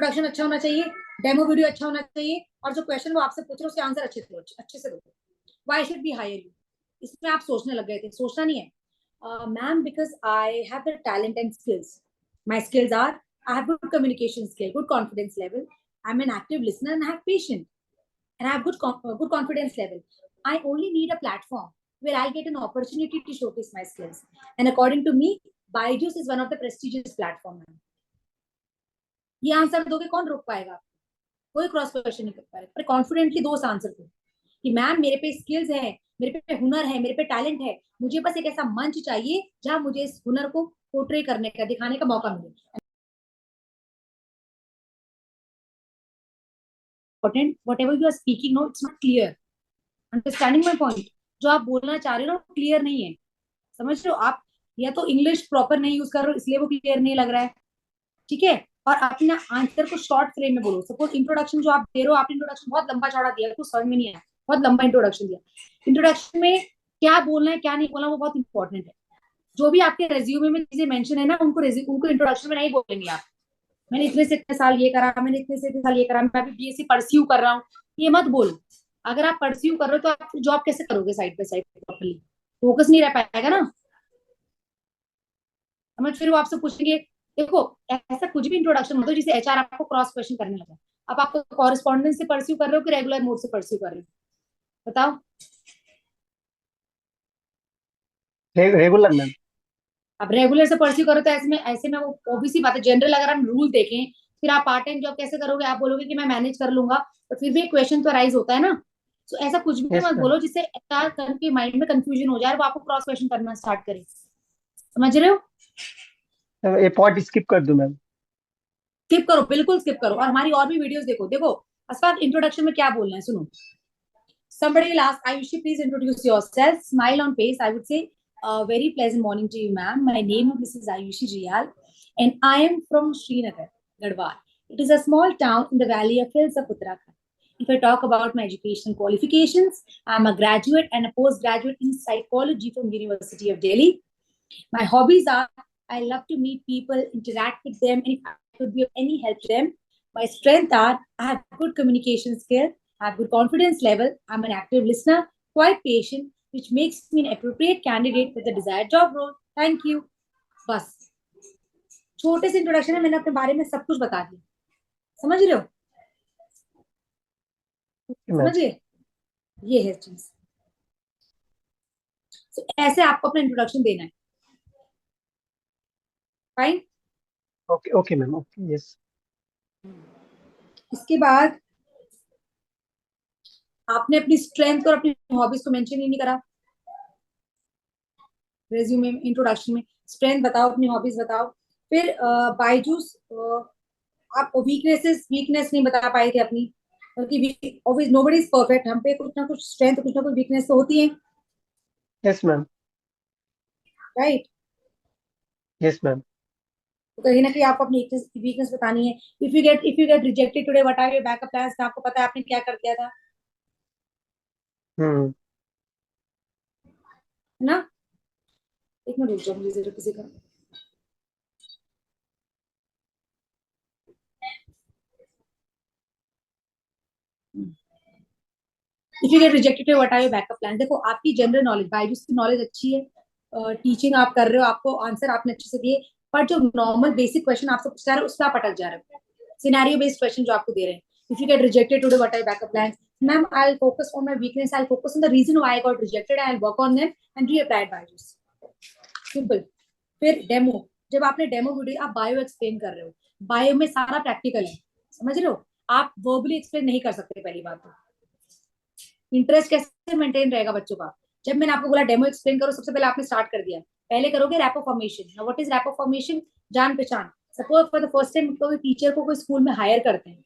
Introduction अच्छा होना चाहिए, डेमो वीडियो अच्छा होना चाहिए, और जो क्वेश्चन वो आपसे पूछ रहे हैं उसके आंसर अच्छे से दो। Why should be hire you? इसमें आप सोचने लग गए थे, सोचना नहीं है। Ma'am, because I have the talent and skills. My skills are, I have good communication skill, good confidence level. I'm an active listener and I have patience. And I have good confidence level. I only need a platform where I'll get an opportunity to showcase my skills. And according to me, Byju's is one of the prestigious platform. ये answer दोगे, कौन रोक पाएगा? कोई cross question नहीं कर पाएगा। पर कॉन्फिडेंटली दो आंसर को कि मैम मेरे पे स्किल्स है, मेरे पे हुनर है, मेरे पे टैलेंट है, मुझे बस एक ऐसा मंच चाहिए जहां मुझे इस हुनर को पोर्ट्रे करने का, दिखाने का मौका मिले. Important, whatever you are speaking, no, it's not clear. Understanding my point? जो आप बोलना चाह रहे हो ना, क्लियर नहीं है. समझ रहे हो आप? या तो इंग्लिश प्रॉपर नहीं यूज कर रहे हो इसलिए वो क्लियर नहीं लग रहा है. ठीक है. और अपने आंसर को शॉर्ट फ्रेम में बोलो. सपोज इंट्रोडक्शन जो आप दे रहे हो, आपने इंट्रोडक्शन बहुत लंबा चौड़ा दिया, कुछ समझ में नहीं आया, बहुत लंबा इंट्रोडक्शन दिया. इंट्रोडक्शन में क्या बोलना है क्या नहीं बोलना वो बहुत इंपॉर्टेंट है. जो भी आपके रेज्यूमे में चीजें मेंशन है ना, उनको इंट्रोडक्शन में नहीं बोलेंगे आप. मैंने इतने से इतने साल ये करा, मैंने इतने से इतने साल ये करा, मैं अभी बीएससी परस्यू कर रहा हूँ, ये मत बोलो. अगर आप परस्यू कर रहे हो तो आप जॉब कैसे करोगे side by side properly? Focus नहीं रह पाएगा ना. समझ? फिर वो आपसे पूछेंगे. देखो, ऐसा कुछ भी इंट्रोडक्शन हो तो जिसे एचआर आपको क्रॉस क्वेश्चन करने लगा. अब आपको कॉरेस्पॉन्डेंस से परस्यू कर रहे हो कि रेगुलर मोड से परस्यू कर रहे हो? बताओ. Regular ma'am. अब रेगुलर से परस्यू करो तो ऐसे में वो ओबीसी बात है. जनरल अगर हम रूल देखें, फिर आप पार्ट टाइम जॉब कैसे करोगे? आप बोलोगे कि मैं मैनेज कर लूंगा, तो फिर भी क्वेश्चन तो राइज होता है ना. तो ऐसा कुछ भी यस मत मैम. बोलो जिससे एचआर के माइंड में कंफ्यूजन हो जाए और वो आपको क्रॉस क्वेश्चन करना स्टार्ट करे. समझ रहे हो? ये पॉइंट स्किप कर दूं मैम? स्किप करो, बिल्कुल स्किप करो. और हमारी और भी वीडियोस देखो. देखो अस्फाक, इंट्रोडक्शन में क्या बोलना है सुनो. Somebody will ask, Ayushi, please introduce yourself. Smile on face. I would say, very pleasant morning to you, ma'am. My name is Mrs. Ayushi Jiyal, and I am from Srinagar, Garhwal. It is a small town in the valley of hills of Uttarakhand. If I talk about my educational qualifications, I'm a graduate and a postgraduate in psychology from University of Delhi. My hobbies are, I love to meet people, interact with them, and if I could be of any help to them. My strengths are, I have good communication skill, I have good confidence level, I'm an active listener, quite patient, which makes me an appropriate candidate for the desired job role. Thank you. बस छोटे से introduction है, मैंने अपने बारे में सब कुछ बता दिया. समझ रहे हो? मैम. समझिए, ये है चीज. तो ऐसे आपको अपना इंट्रोडक्शन देना है. Fine. Okay okay ma'am. Okay. Yes. इसके बाद आपने अपनी स्ट्रेंथ और अपनी हॉबीज को मेंशन ही नहीं करा रेज्यूमे में, इंट्रोडक्शन में. स्ट्रेंथ बताओ, अपनी हॉबीज बताओ. फिर बायजूस, आप वीकनेस नहीं बता पाए थे अपनी, क्योंकि ऑब्वियस नोबडी इज परफेक्ट. हम पे कुछ ना कुछ स्ट्रेंथ, कुछ ना कुछ वीकनेस तो होती है. Yes ma'am. Right. Yes ma'am. तो कहीं ना कहीं आपको अपनी वीकनेस बतानी है. If you get rejected today, what are your backup plans? आपको पता है आपने क्या कर दिया था, हम्म. है ना? एक मिनट रुक जाओ, मुझे जरा किसी का. If you get rejected today, what are your backup plans? देखो, आपकी जनरल नॉलेज, बायजूस की नॉलेज अच्छी है, टीचिंग आप कर रहे हो, आपको आंसर आपने अच्छे से दिए, पर जो नॉर्मल बेसिक क्वेश्चन आपसे पूछ रहे हैं उस पर आप अटक जा रहे हो. सिनेरियो बेस्ड क्वेश्चन जो आपको दे रहे हैं. If you get rejected today, what are backup plans? Ma'am, I will focus on my weakness, I will focus on the reason why I got rejected, I will work on them and reapply Byju's. Simple. फिर demo. जब आपने demo video, आप bio explain कर रहे हो, bio में सारा practical है. समझ रहे हो? आप वर्बली एक्सप्लेन नहीं कर सकते. पहली बात तो इंटरेस्ट कैसे मेंटेन रहेगा बच्चों का? जब मैंने आपको बोला डेमो एक्सप्लेन करो, सबसे पहले आपने स्टार्ट कर दिया. पहले करोगे rapport formation. Now what is rapport formation? जान पहचान. Suppose for the first time कोई टीचर को कोई स्कूल में हायर करते हैं,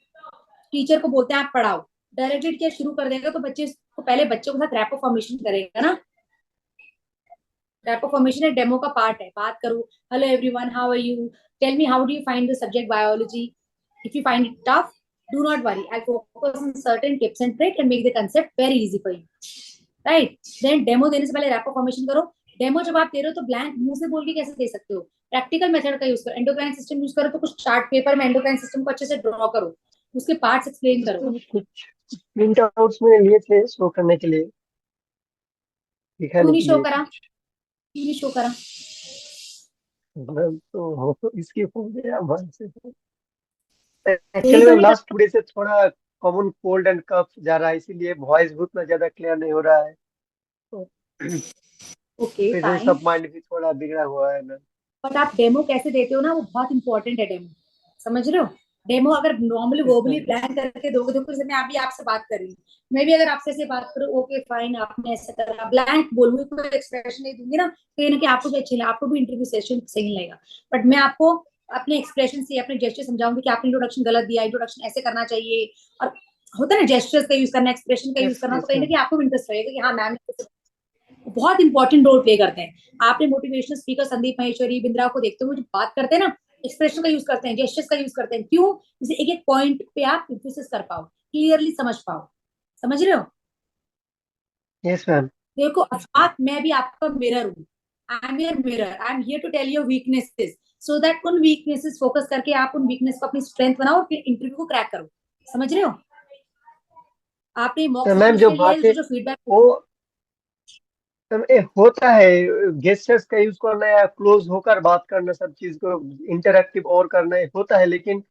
टीचर को बोलते हैं आप पढ़ाओ. डायरेक्टली टीचर शुरू कर देगा तो बच्चे को पहले बच्चों के साथ रैपो फॉर्मेशन करेगा ना. रैपो फॉर्मेशन एक डेमो का पार्ट है. बात करूं, hello everyone, how are you, tell me how do you find the subject biology. If you find it tough, do not worry. I'll focus on certain tips and tricks and make the concept very easy for you. Right? Then demo देने से पहले rapport formation करो. Demo जब आप दे रहे हो तो blank मुंह से बोल के कैसे दे सकते हो? प्रैक्टिकल मेथड का यूज करो, एंडोक्राइन सिस्टम यूज करो, तो कुछ चार्ट पेपर में एंडोक्राइन सिस्टम को अच्छे से ड्रॉ करो, उसके पार्ट्स एक्सप्लेन करो। तो कुछ प्रिंट आउट्स मैंने लिए थे शो करने के लिए, क्यों दिखाने नहीं के शो लिए करा? कुछ। क्यों नहीं शो करा? मैम तो इसकी हो गया मन से। यही एक्चुअली तो मैम मैं लास्ट 2 डे से थोड़ा कॉमन कोल्ड एंड कफ जा रहा है, इसीलिए वॉइस भी उतना ज्यादा क्लियर नहीं हो रहा है, तो okay presence fine. Of mind भी थोड़ा बिगड़ा हुआ है मैम। बट आप डेमो कैसे देते हो ना, वो बहुत इंपॉर्टेंट है डेमो, समझ रहे हो? डेमो अगर normally yes verbally ma'am. Plan करके दोगे, देखो जैसे मैं अभी आपसे बात कर रही हूँ, मैं भी अगर आपसे ऐसे बात करूँ, ओके फाइन आपने ऐसा करा, ब्लैंक बोलूंगी, कोई एक्सप्रेशन नहीं दूंगी ना, कहीं ना कहीं आपको भी अच्छी लगे, आपको भी इंटरव्यू सेशन सही नहीं लगेगा। बट मैं आपको अपने एक्सप्रेशन से, अपने जेस्चर समझाऊंगी कि आपने इंट्रोडक्शन गलत दिया, इंट्रोडक्शन ऐसे करना चाहिए। और होता है ना, जेस्टर्स का यूज करना, एक्सप्रेशन का यूज यस करना, तो यस कहीं ना मैम। कहीं आपको भी इंटरेस्ट रहेगा कि हाँ मैम बहुत इंपॉर्टेंट रोल प्ले करते हैं। आपने मोटिवेशनल स्पीकर संदीप माहेश्वरी, बिंद्रा को देखते हुए जो बात करते हैं ना, एक्सप्रेशन का यूज करते हैं, जेस्चर्स का यूज करते हैं, क्यों? जैसे एक एक पॉइंट पे आप एम्फेसिस कर पाओ, क्लियरली समझ पाओ। समझ रहे हो? Yes ma'am. देखो आप, मैं भी आपका मिरर हूँ, I am your mirror, I am here to tell your weaknesses, so that उन वीकनेसेस फोकस करके आप उन वीकनेस को अपनी स्ट्रेंथ बनाओ और फिर इंटरव्यू को क्रैक करो। समझ रहे हो? आपने मॉक तो सेशन मैम जो इसलिए लिया है, बातें जो जो फीडबैक। वो होता है, गेस्टर्स का यूज करना या क्लोज होकर बात करना, सब चीज को इंटरेक्टिव और करना होता है, लेकिन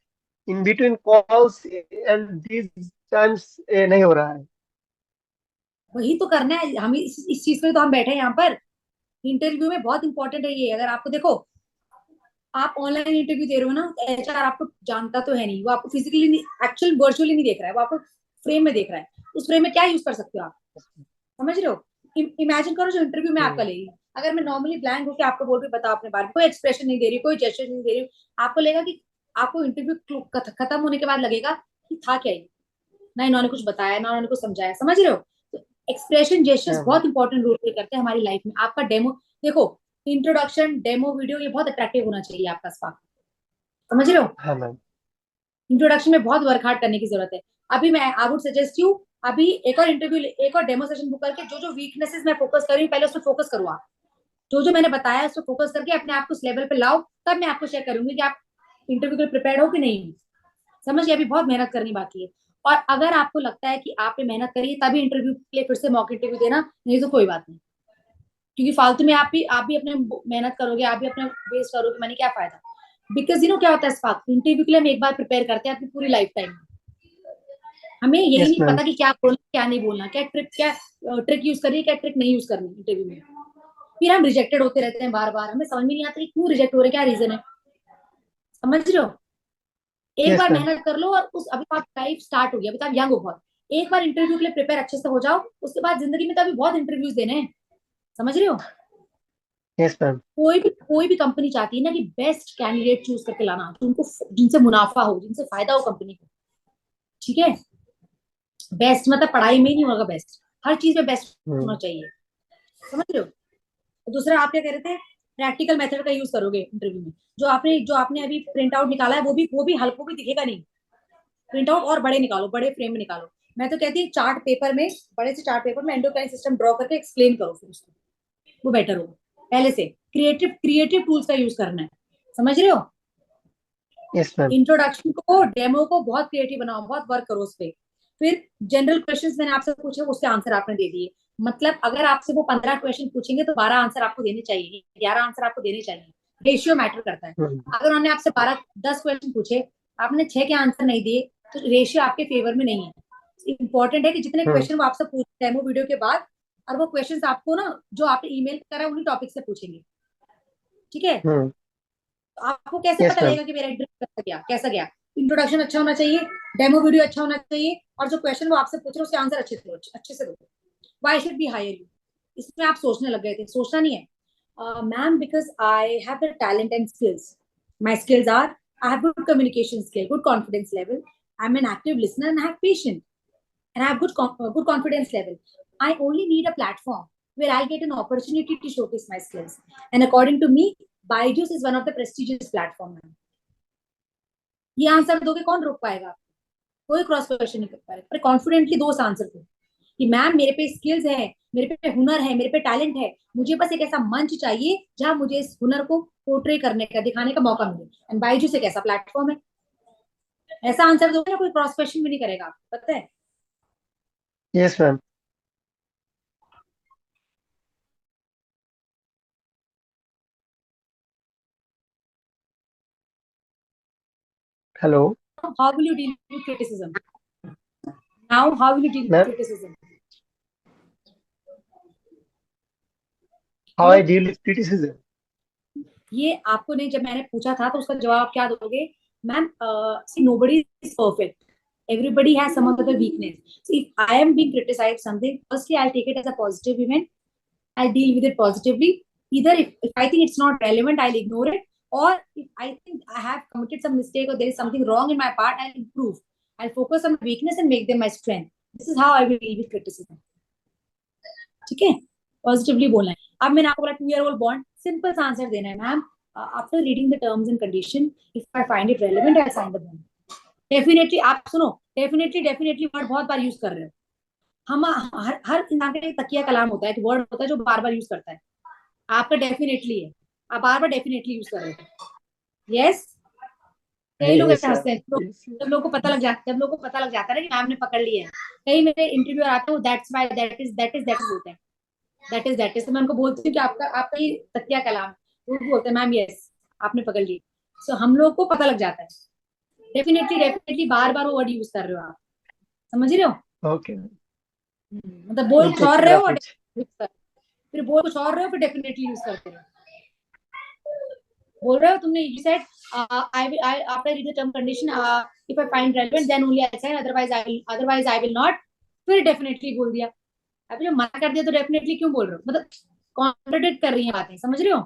in between calls and these times नहीं हो रहा है। वही तो करना है हमें, इस चीज के लिए तो हम बैठे हैं यहाँ पर। इंटरव्यू में बहुत इंपॉर्टेंट है ये। अगर आपको देखो, आप ऑनलाइन इंटरव्यू दे रहे हो ना, तो एचआर आपको जानता तो है नहीं, वो आपको फिजिकली नहीं, एक्चुअल वर्चुअली नहीं देख रहा है, वो आपको फ्रेम में देख रहा है। उस फ्रेम में क्या यूज कर सकते हो आप? समझ रहे हो? इमेजिन करो जो इंटरव्यू में आपका हम्म। लेगी, अगर मैं नॉर्मली ब्लैंक होकर आपको बोल रही हूँ बताओ अपने बारे में, कोई एक्सप्रेशन नहीं दे रही, कोई जेस्चर नहीं दे रही, आपको लगेगा कि, आपको इंटरव्यू खत्म होने के बाद लगेगा कि था क्या ये, ना इन्होंने कुछ बताया ना उन्होंने कुछ समझाया। समझ रहे हो? तो एक्सप्रेशन जेस्चर्स हाँ मैम। बहुत इंपॉर्टेंट रोल प्ले करते हैं हमारी लाइफ में। आपका डेमो देखो, इंट्रोडक्शन डेमो वीडियो ये बहुत अट्रैक्टिव होना चाहिए आपका स्पार्क। समझ रहे हो? हाँ मैम। इंट्रोडक्शन में बहुत वर्क हार्ड करने की जरूरत है। अभी मैं आई वुड सजेस्ट यू, अभी एक और इंटरव्यू, एक और डेमो सेशन बुक करके जो जो वीकनेसेस मैं फोकस कर रही हूँ, पहले उस पर फोकस करो आप। जो जो मैंने बताया उस पर फोकस करके अपने आप को उस लेवल पे लाओ, तब मैं आपको शेयर करूंगी कि आप इंटरव्यू के लिए प्रिपेयर्ड हो कि नहीं। समझिए, अभी बहुत मेहनत करनी बाकी है। और अगर आपको लगता है कि आपने मेहनत करी है, तभी इंटरव्यू के लिए फिर से मॉक इंटरव्यू देना, नहीं तो कोई बात नहीं। क्योंकि फालतू में आप भी अपने मेहनत करोगे, आप भी अपना वेस्ट करोगे, मैंने क्या फायदा? बिकॉज क्या होता है, स्पार्क इंटरव्यू के लिए हम एक बार प्रिपेयर करते हैं अपनी पूरी लाइफ टाइम। हमें यही यस नहीं मैम। पता कि क्या बोलना क्या नहीं बोलना, क्या ट्रिक यूज करनी है, क्या ट्रिक नहीं यूज करनी इंटरव्यू में। फिर हम रिजेक्टेड होते रहते हैं बार बार, हमें समझ में नहीं आता कि क्यों रिजेक्ट हो रहे हैं, क्या रीजन है। समझ रहे हो? एक यस बार मैम। मेहनत कर लो, और उस अभी तो आप लाइफ स्टार्ट हो गया, अभी तो आप यंग हो बहुत। एक बार इंटरव्यू के लिए प्रिपेयर अच्छे से हो जाओ, उसके बाद जिंदगी में तो अभी बहुत इंटरव्यूज देने हैं। समझ रहे हो? Yes ma'am. कोई भी कंपनी चाहती है ना कि बेस्ट कैंडिडेट चूज करके लाना, तो उनको जिनसे मुनाफा हो, जिनसे फायदा हो कंपनी को। ठीक है? बेस्ट मतलब पढ़ाई में ही नहीं होगा बेस्ट, हर चीज में बेस्ट होना हम्म। चाहिए। समझ रहे हो? और दूसरा आप क्या कह रहे थे? प्रैक्टिकल मेथड का यूज करोगे इंटरव्यू में। जो आपने अभी प्रिंट आउट निकाला है, वो भी हल्को भी दिखेगा नहीं। प्रिंट आउट और बड़े निकालो, बड़े फ्रेम में निकालो। मैं तो कहती हूँ चार्ट पेपर में, बड़े से चार्ट पेपर में एंडोक्राइन सिस्टम ड्रॉ करके एक्सप्लेन करो फिर उसको, वो बेटर होगा। पहले से क्रिएटिव क्रिएटिव टूल्स का यूज करना है। समझ रहे हो? Yes ma'am. इंट्रोडक्शन को, डेमो को बहुत क्रिएटिव बनाओ, बहुत वर्क करो उस पे। फिर जनरल क्वेश्चंस मैंने आपसे पूछे, उसके आंसर आपने दे दिए। मतलब अगर आपसे वो 15 क्वेश्चन पूछेंगे तो 12 आंसर आपको देने चाहिए, 11 आंसर आपको देने चाहिए। रेशियो मैटर करता है। हम्म। अगर उन्होंने आपसे 10 क्वेश्चन पूछे, आपने 6 के आंसर नहीं दिए, तो रेशियो आपके फेवर में नहीं है। इंपॉर्टेंट है कि जितने हम्म। क्वेश्चन वो आपसे पूछ डेमो वीडियो के बाद, और वो क्वेश्चन आपको ना, जो आपने ईमेल करा उन्हीं टॉपिक से पूछेंगे। ठीक है? हम्म। तो आपको कैसे यस पता मैम। लगेगा कि मेरा इंटरव्यू कैसा गया? इंट्रोडक्शन अच्छा होना चाहिए, डेमो वीडियो अच्छा होना चाहिए, और जो क्वेश्चन वो आपसे पूछ रहे हैं उसके आंसर अच्छे से दो। Why should be hire you? इसमें आप सोचने लग गए थे, सोचना नहीं है। Ma'am because I have the talent and skills, my skills are, I have good communication skill, good confidence level, I am an active listener and I have patience, and I have good confidence level. I only need a platform where I'll get an opportunity to showcase my skills. And according to me, Byju's is one of the prestigious platform. ये answer दोगे, कौन रोक पाएगा? कोई cross question नहीं कर पाएगा, पर कॉन्फिडेंटली दो आंसर दो। कि मैम मेरे पे स्किल्स है, मेरे पे हुनर है, मेरे पे टैलेंट है, मुझे बस एक ऐसा मंच चाहिए जहां मुझे इस हुनर को पोर्ट्रे करने का, दिखाने का मौका मिले। एंड बायजूस एक ऐसा प्लेटफॉर्म है। ऐसा आंसर दोगे ना, कोई क्रॉस क्वेश्चन भी नहीं करेगा, आपको पता है। Yes ma'am. Hello how will you deal with criticism? Now how will you deal with ma'am, criticism? How बोलो। I deal with criticism. ये आपको नहीं, जब मैंने पूछा था तो उसका जवाब क्या दोगे? Ma'am, see nobody is perfect, everybody has some other weakness. So if I am being criticized something, firstly I'll take it as a positive event. I'll deal with it positively. Either if I think it's not relevant, I'll ignore it. Or if I think I have committed some mistake or there is something wrong in my part, I'll improve. I'll focus on my weakness and make them my strength. This is how I will deal with criticism. ठीक है, positively बोलना है। अब मैंने आपको बोला 2 year old bond, simple सा answer देना है ma'am. After reading the terms and condition, if I find it relevant, I sign the bond. Definitely, आप सुनो, डेफिनेटली डेफिनेटली वर्ड बहुत बार यूज कर रहे हो। हम हर हर इंसान का एक तकिया कलाम होता है, एक वर्ड होता है जो बार बार यूज करता है। आपका डेफिनेटली है, आप बार बार डेफिनेटली यूज कर रहे हो। यस। कई लोग यस ऐसे सर। हंसते हैं जब लोगों को पता लग जाता, जब लोगों को पता लग जाता है ना कि मैम ने पकड़ लिया है। कई मेरे इंटरव्यू आते हैं, दैट्स वाई, दैट इज बोलते हैं, दैट इज। तो मैं उनको बोलती हूँ कि आपका ये तकिया कलाम है। वो बोलते हैं मैम यस, आपने पकड़ ली। सो हम लोग को पता लग जाता है। डेफिनेटली डेफिनेटली बार बार वो वर्ड यूज कर रहे हो आप, समझ रहे हो? ओके, मतलब बोल विल कुछ टेक और केयर रहे हो ऑफ और इट। यूज कर, फिर बोल कुछ और रहे हो फिर डेफिनेटली यूज करते रहो। बोल रहे हो तुमने, you said I after read the term condition, if I find relevant then only I sign, otherwise I will not. फिर डेफिनेटली बोल दिया। अभी जो मना कर दिया तो डेफिनेटली क्यों बोल रहे हो? मतलब कॉन्ट्रडिक्ट कर रही है बातें, समझ रहे हो?